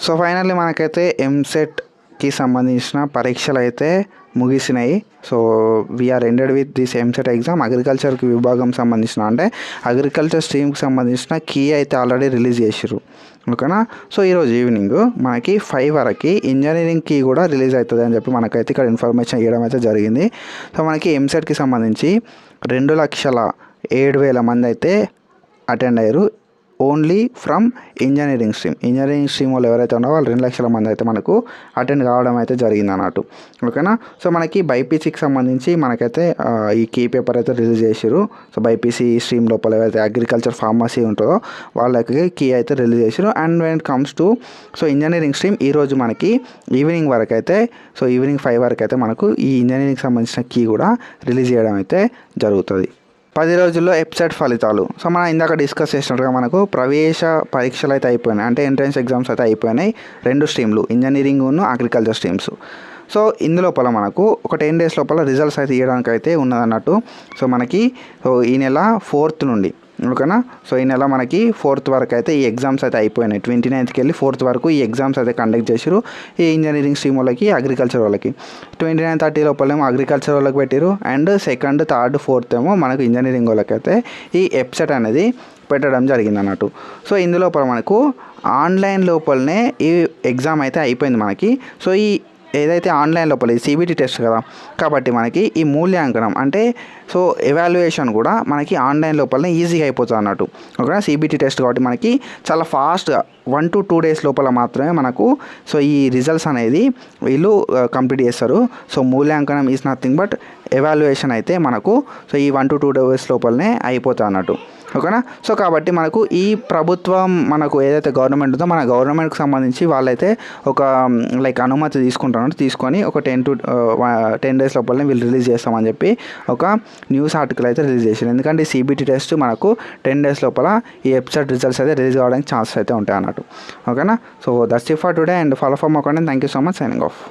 So finally మనకైతే ఎంసెట్కి సంబంధించిన పరీక్షలు అయితే ముగిసినాయి. So we are ended with this EAMCET exam. అగ్రికల్చర్కి విభాగం సంబంధించిన అంటే అగ్రికల్చర్ స్ట్రీమ్కి సంబంధించిన కీ అయితే ఆల్రెడీ రిలీజ్ చేసిర్రు, ఓకేనా. సో ఈరోజు ఈవినింగ్ మనకి 5 వరకు ఇంజనీరింగ్ కీ కూడా రిలీజ్ అవుతుంది అని చెప్పి మనకైతే ఇక్కడ ఇన్ఫర్మేషన్ ఇవ్వడం అయితే జరిగింది. సో మనకి ఎంసెట్కి సంబంధించి 2,07,000 మంది అయితే అటెండ్ అయ్యారు, ఓన్లీ ఫ్రమ్ ఇంజనీరింగ్ స్ట్రీమ్ వాళ్ళు ఎవరైతే ఉన్నారో వాళ్ళు 2,00,000 మంది అయితే మనకు అటెండ్ కావడం అయితే జరిగింది అన్నట్టు, ఓకేనా. సో మనకి బైపీసీకి సంబంధించి మనకైతే ఈ కీ పేపర్ అయితే రిలీజ్ చేసారు. సో బైపీసీ స్ట్రీమ్ లోపల ఎవరైతే అగ్రికల్చర్ ఫార్మసీ ఉంటుందో వాళ్ళకి కీ అయితే రిలీజ్ చేసారు. And when it comes to so engineering stream ఈరోజు మనకి ఈవినింగ్ వరకు అయితే ఈవినింగ్ 5 వరకు అయితే మనకు ఈ ఇంజనీరింగ్కి సంబంధించిన కీ కూడా రిలీజ్ చేయడం అయితే జరుగుతుంది. 10 రోజుల్లో వెబ్సైట్ ఫలితాలు. సో మనం ఇందాక డిస్కస్ చేసినట్టుగా మనకు ప్రవేశ పరీక్షలు అయితే అయిపోయినాయి, అంటే ఎంట్రన్స్ ఎగ్జామ్స్ అయితే అయిపోయినాయి 2 స్ట్రీమ్లు, ఇంజనీరింగ్ అగ్రికల్చర్ స్ట్రీమ్స్. సో ఇందులోపల మనకు ఒక 10 డేస్ లోపల రిజల్ట్స్ అయితే ఇవ్వడానికి అయితే ఉన్నదన్నట్టు. సో మనకి ఈ నెల 4th నుండి, ఓకేనా. సో ఈ నెల మనకి 4th వరకు అయితే ఈ ఎగ్జామ్స్ అయితే అయిపోయినాయి. 29th వెళ్ళి 4th వరకు ఈ ఎగ్జామ్స్ అయితే కండక్ట్ చేసారు ఈ ఇంజనీరింగ్ స్ట్రీమ్ వాళ్ళకి, అగ్రికల్చర్ వాళ్ళకి. 29, 30 లోపలేమో అగ్రికల్చర్ వాళ్ళకి పెట్టారు, అండ్ 2nd, 3rd, 4th ఏమో మనకు ఇంజనీరింగ్ వాళ్ళకి అయితే ఈ వెబ్సైట్ అనేది పెట్టడం జరిగింది అన్నట్టు. సో ఇందులోపల మనకు ఆన్లైన్ లోపలనే ఈ ఎగ్జామ్ అయితే అయిపోయింది మనకి. సో ఈ ఏదైతే ఆన్లైన్ లోపల ఈ సిబిటి టెస్ట్ కదా, కాబట్టి మనకి ఈ మూల్యాంకనం అంటే సో ఎవాల్యుయేషన్ కూడా మనకి ఆన్లైన్ లోపలనే ఈజీగా అయిపోతుంది అన్నట్టు, ఓకేనా. సిబిటి టెస్ట్ కాబట్టి మనకి చాలా ఫాస్ట్గా 1 to 2 డేస్ లోపల మాత్రమే మనకు సో ఈ రిజల్ట్స్ అనేది వీళ్ళు కంప్లీట్ చేస్తారు. సో మూల్యాంకనం ఈజ్ నథింగ్ బట్ ఎవాల్యుయేషన్ అయితే మనకు సో ఈ 1 to 2 డేస్ లోపలనే అయిపోతుంది అన్నట్టు, ఓకేనా. సో కాబట్టి మనకు ఈ ప్రభుత్వం మనకు ఏదైతే గవర్నమెంట్ ఉందో మన గవర్నమెంట్కి సంబంధించి వాళ్ళైతే ఒక అనుమతి తీసుకొని ఒక 10 డేస్ లోపలనే వీళ్ళు రిలీజ్ చేస్తామని చెప్పి ఒక న్యూస్ ఆర్టికల్ అయితే రిలీజ్ చేశారు. ఎందుకంటే ఈ సిబిటి టెస్ట్ మనకు 10 డేస్ లోపల ఈ వెబ్సైట్ రిజల్ట్స్ అయితే రిలీజ్ అవ్వడానికి ఛాన్సెస్ అయితే ఉంటాయి అన్నట్టు, ఓకేనా. So that's it for today and follow for my content. Thank you so much. Signing off.